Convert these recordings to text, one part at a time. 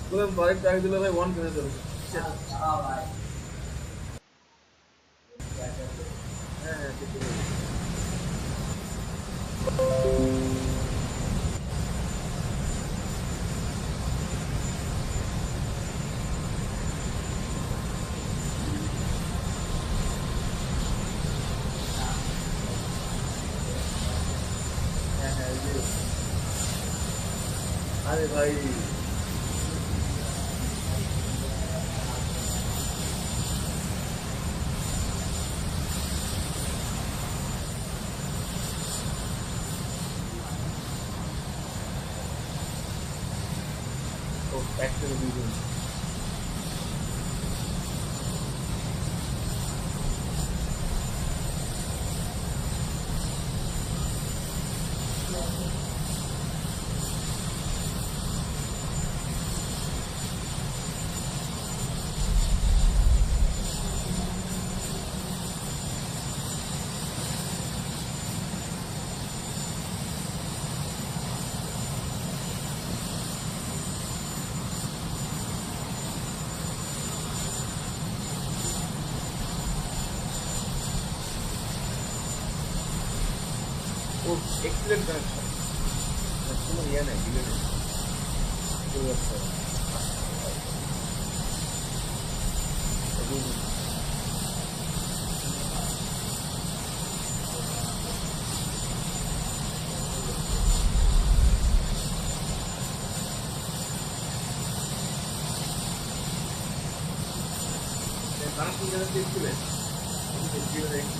বললাম বাড়ির টাকা দিলে ভাই ওয়ান কিনে দেবে। হ্যাঁ হ্যাঁ ঠিক আছে। হ্যাঁ হ্যাঁ এই যে আরে ভাই ও একসাথে দিয়ে দিন। ও এক্সিলেন্ট কানেকশন, কোনো ইয়ে নেই ডিলে নেই, চলে যাচ্ছে। কানেকশন যেন excellent, excellent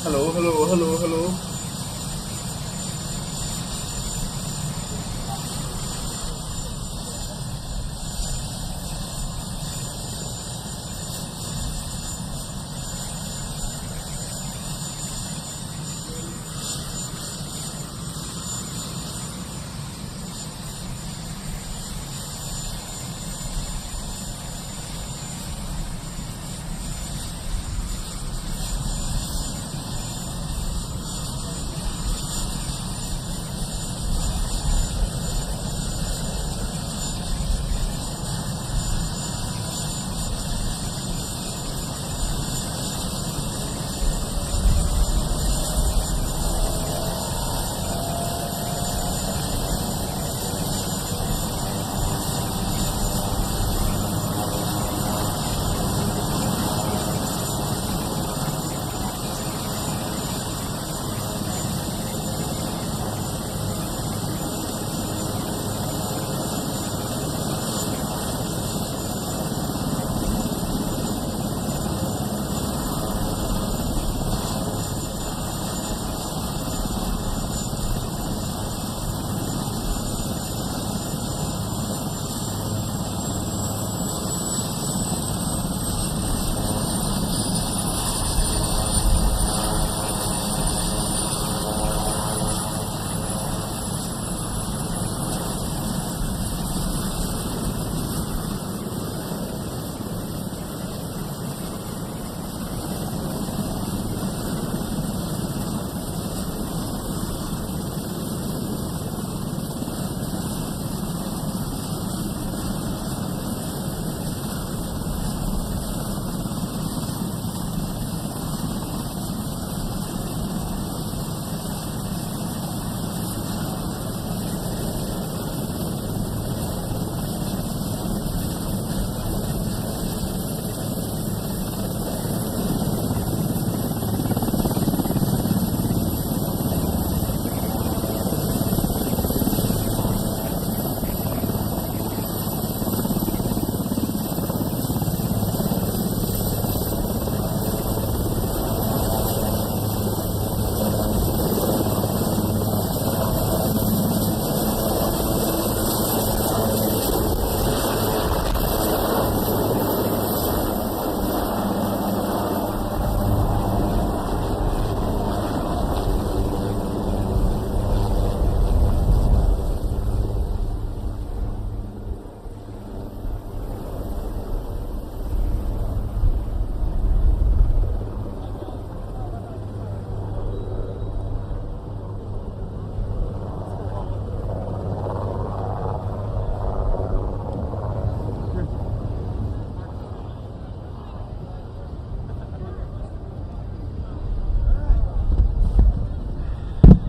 hello hello hello hello.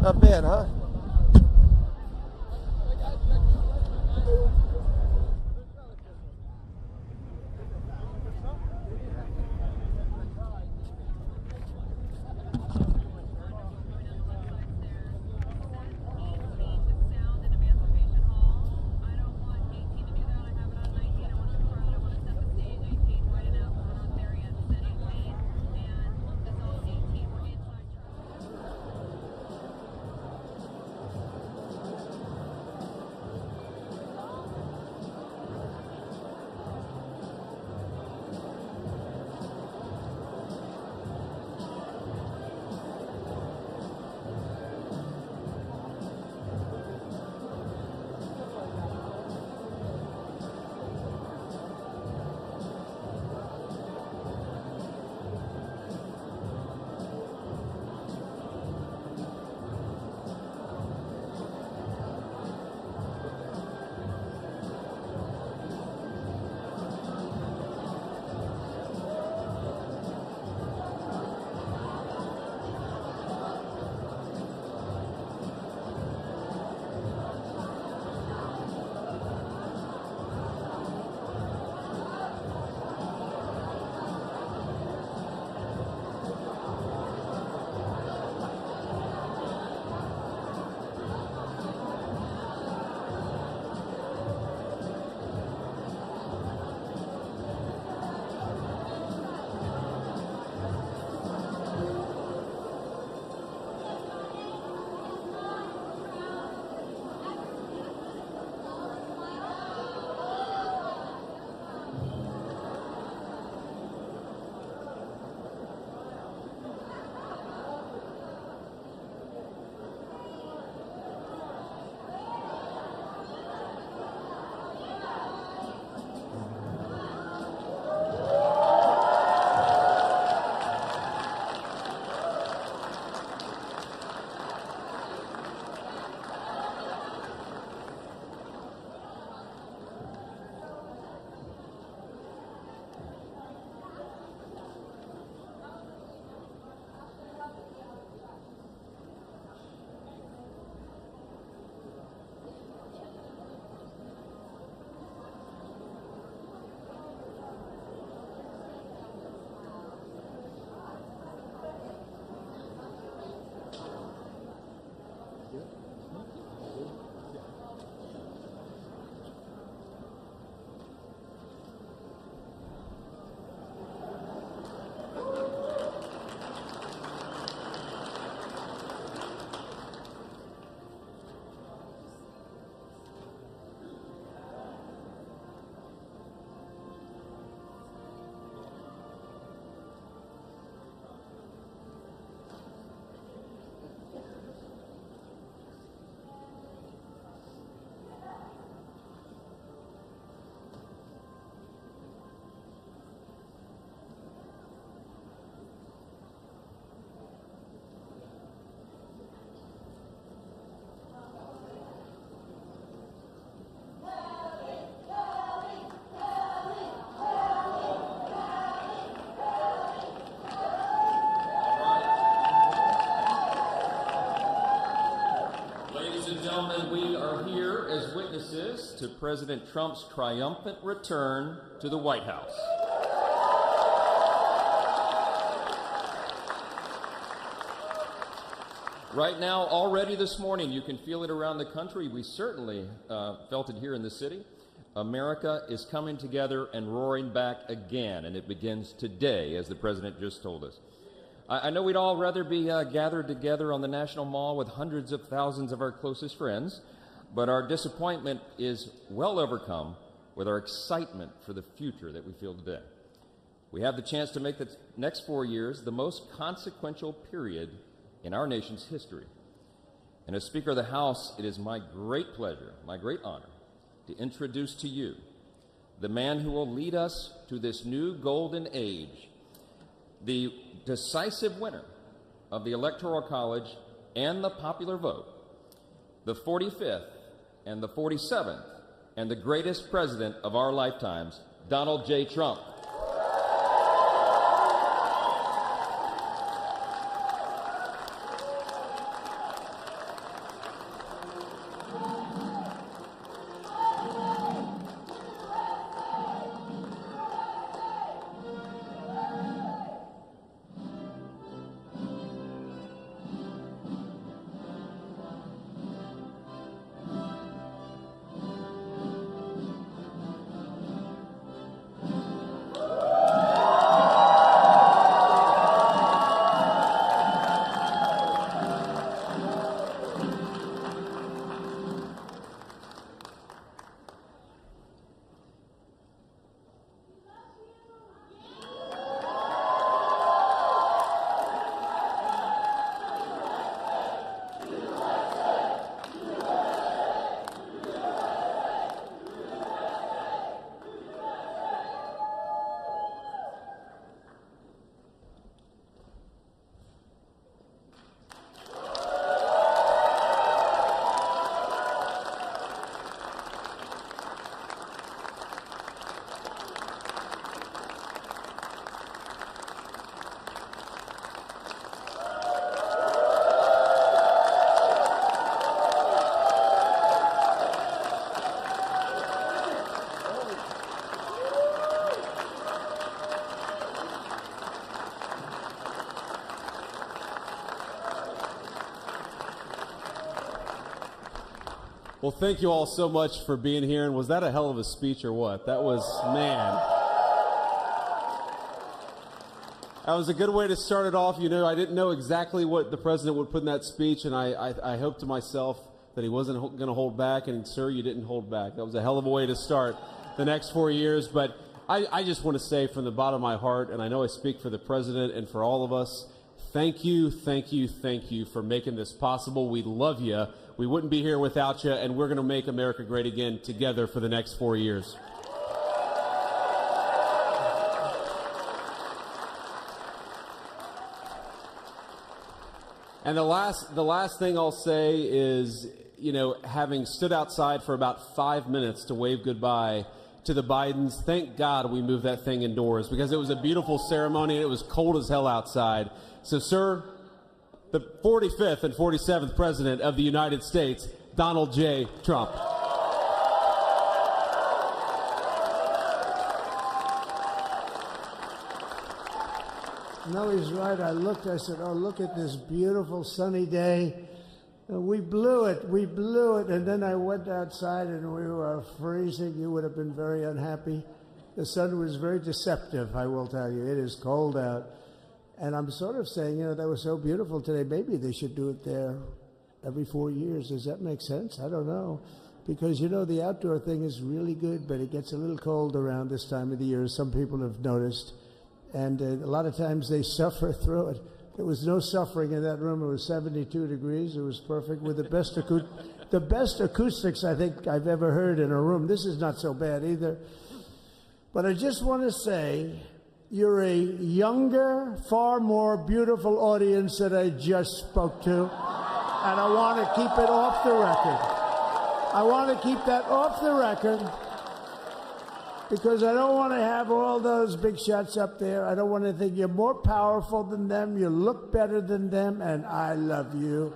Not bad, huh? To President Trump's triumphant return to the White House. Right now, already this morning, you can feel it around the country. We certainly felt it here in the city. America is coming together and roaring back again, and it begins today, as the President just told us. I know we'd all rather be gathered together on the National Mall with hundreds of thousands of our closest friends, but our disappointment is well overcome with our excitement for the future that we feel today. We have the chance to make the next 4 years the most consequential period in our nation's history. And as Speaker of the House, it is my great pleasure, my great honor, to introduce to you the man who will lead us to this new golden age, the decisive winner of the Electoral College and the popular vote, the 45th and the 47th and the greatest president of our lifetimes, Donald J. Trump. Well, thank you all so much for being here. And was that a hell of a speech or what? That was, man. That was a good way to start it off. You know, I didn't know exactly what the president would put in that speech, and I hoped to myself that he wasn't going to hold back. And, sir, you didn't hold back. That was a hell of a way to start the next 4 years. But I just want to say from the bottom of my heart, and I know I speak for the president and for all of us, thank you, thank you, thank you for making this possible. We love you. We wouldn't be here without you, and we're going to make America great again together for the next 4 years. And the last thing I'll say is, you know, having stood outside for about 5 minutes to wave goodbye to the Bidens, thank God we moved that thing indoors because it was a beautiful ceremony and it was cold as hell outside. So, sir, the 45th and 47th President of the United States, Donald J. Trump. No, he's right. I looked, I said, oh, look at this beautiful sunny day. We blew it, and then I went outside and we were freezing. You would have been very unhappy. The sun was very deceptive, I will tell you. It is cold out. And I'm sort of saying, you know, that was so beautiful today. Maybe they should do it there every 4 years. Does that make sense? I don't know. Because, you know, the outdoor thing is really good, but it gets a little cold around this time of the year, as some people have noticed. And a lot of times they suffer through it. There was no suffering in that room. It was 72 degrees. It was perfect with the best acoustics I think I've ever heard in a room. This is not so bad either. But I just want to say, you're a younger, far more beautiful audience that I just spoke to. And I want to keep it off the record. I want to keep that off the record. Because I don't want to have all those big shots up there. I don't want to think you're more powerful than them, you look better than them, and I love you.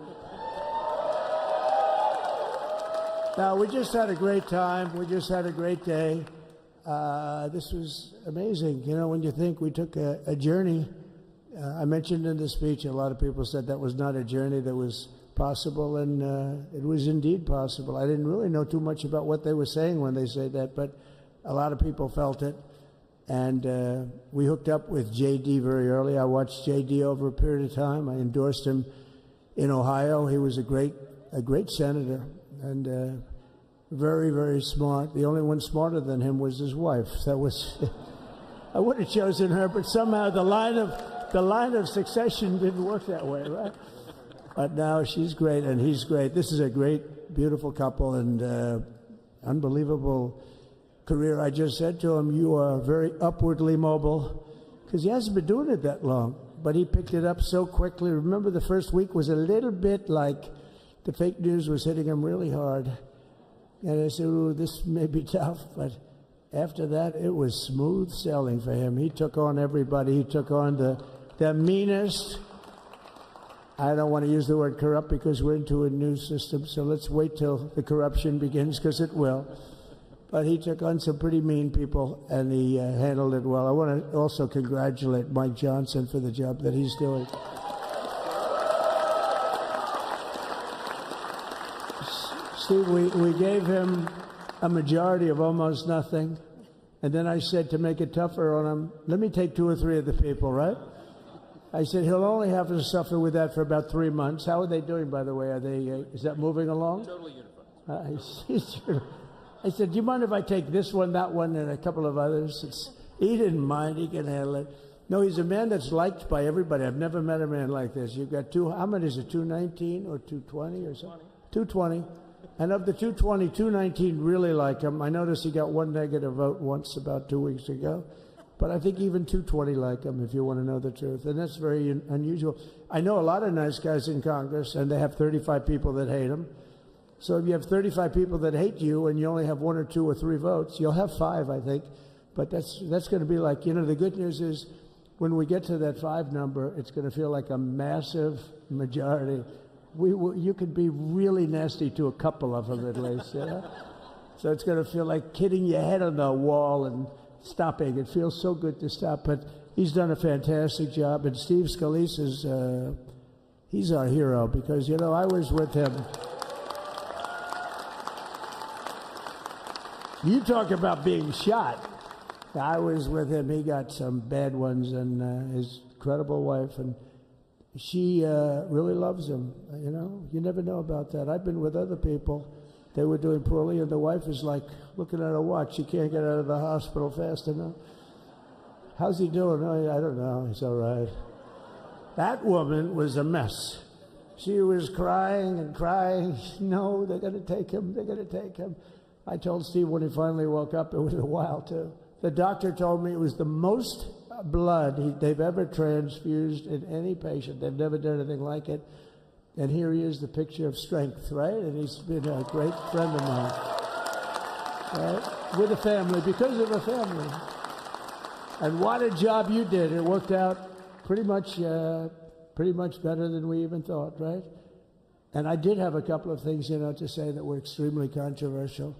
Now, we just had a great time. We just had a great day. This was amazing. You know, when you think we took a journey, I mentioned in the speech, a lot of people said that was not a journey that was possible, and it was indeed possible. I didn't really know too much about what they were saying when they said that, but a lot of people felt it, and we hooked up with J.D. very early. I watched J.D. over a period of time. I endorsed him in Ohio. He was a great senator, and very, very smart. The only one smarter than him was his wife. That was, I would have chosen her, but somehow the line of succession didn't work that way, right? But now she's great, and he's great. This is a great, beautiful couple, and unbelievable career. I just said to him, you are very upwardly mobile, because he hasn't been doing it that long, but he picked it up so quickly. Remember, the first week was a little bit like the fake news was hitting him really hard, and I said, ooh, this may be tough, but after that, it was smooth sailing for him. He took on everybody. He took on the meanest. I don't want to use the word corrupt because we're into a new system, so let's wait till the corruption begins, because it will. But he took on some pretty mean people, and he handled it well. I want to also congratulate Mike Johnson for the job that he's doing. Steve, we gave him a majority of almost nothing, and then I said to make it tougher on him, let me take 2 or 3 of the people, right? I said he'll only have to suffer with that for about 3 months. How are they doing, by the way? Are they? Is that moving along? Totally unified. I said, do you mind if I take this one, that one, and a couple of others? He didn't mind. He can handle it. No, he's a man that's liked by everybody. I've never met a man like this. You've got how many is it, 219 or 220 or something? 220. And of the 220, 219 really like him. I noticed he got 1 negative vote once about 2 weeks ago. But I think even 220 like him, if you want to know the truth. And that's very unusual. I know a lot of nice guys in Congress, and they have 35 people that hate him. So if you have 35 people that hate you and you only have 1 or 2 or 3 votes, you'll have 5, I think. But that's going to be like, you know, the good news is when we get to that 5 number, it's going to feel like a massive majority. You could be really nasty to a couple of them at least, you know? So it's going to feel like hitting your head on the wall and stopping. It feels so good to stop. But he's done a fantastic job. And Steve Scalise is, he's our hero because, you know, I was with him. You talk about being shot. I was with him. He got some bad ones, and his incredible wife, and she really loves him. You know, you never know about that. I've been with other people. They were doing poorly, and the wife is like looking at her watch. She can't get out of the hospital fast enough. How's he doing? Oh, I don't know. He's all right. That woman was a mess. She was crying and crying. No, they're going to take him. They're going to take him. I told Steve when he finally woke up, it was a while, too. The doctor told me it was the most blood they've ever transfused in any patient. They've never done anything like it. And here he is, the picture of strength, right? And he's been a great friend of mine, right? With a family, because of a family. And what a job you did. It worked out pretty much better than we even thought, right? And I did have a couple of things, to say that were extremely controversial.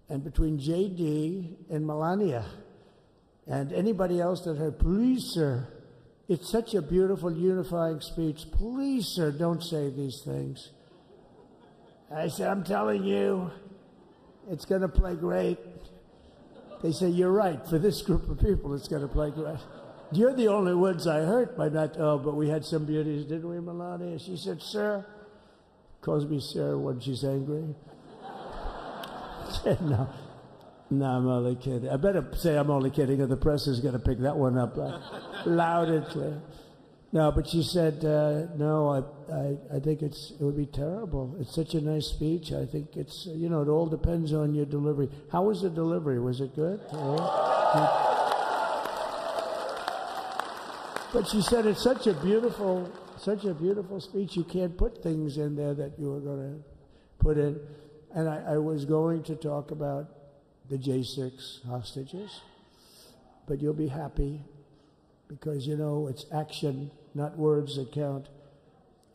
And between J.D. and Melania and anybody else that heard, please, sir, it's such a beautiful, unifying speech. Please, sir, don't say these things. I said, I'm telling you, it's going to play great. They say, you're right. For this group of people, it's going to play great. You're the only ones I hurt by not, but we had some beauties, didn't we, Melania? She said, sir, calls me sir when she's angry. I said, no, I'm only kidding. I better say I'm only kidding, or the press is going to pick that one up loud and clear. No, but she said, no, I think it would be terrible. It's such a nice speech. I think it's, it all depends on your delivery. How was the delivery? Was it good? But she said it's such a beautiful speech. You can't put things in there that you were going to put in. And I was going to talk about the J6 hostages, but you'll be happy because, it's action, not words that count.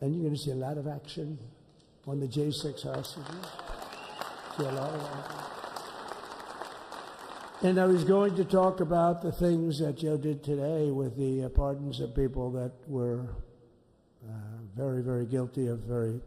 And you're going to see a lot of action on the J6 hostages. See a lot of action. And I was going to talk about the things that Joe did today with the pardons of people that were very, very guilty of very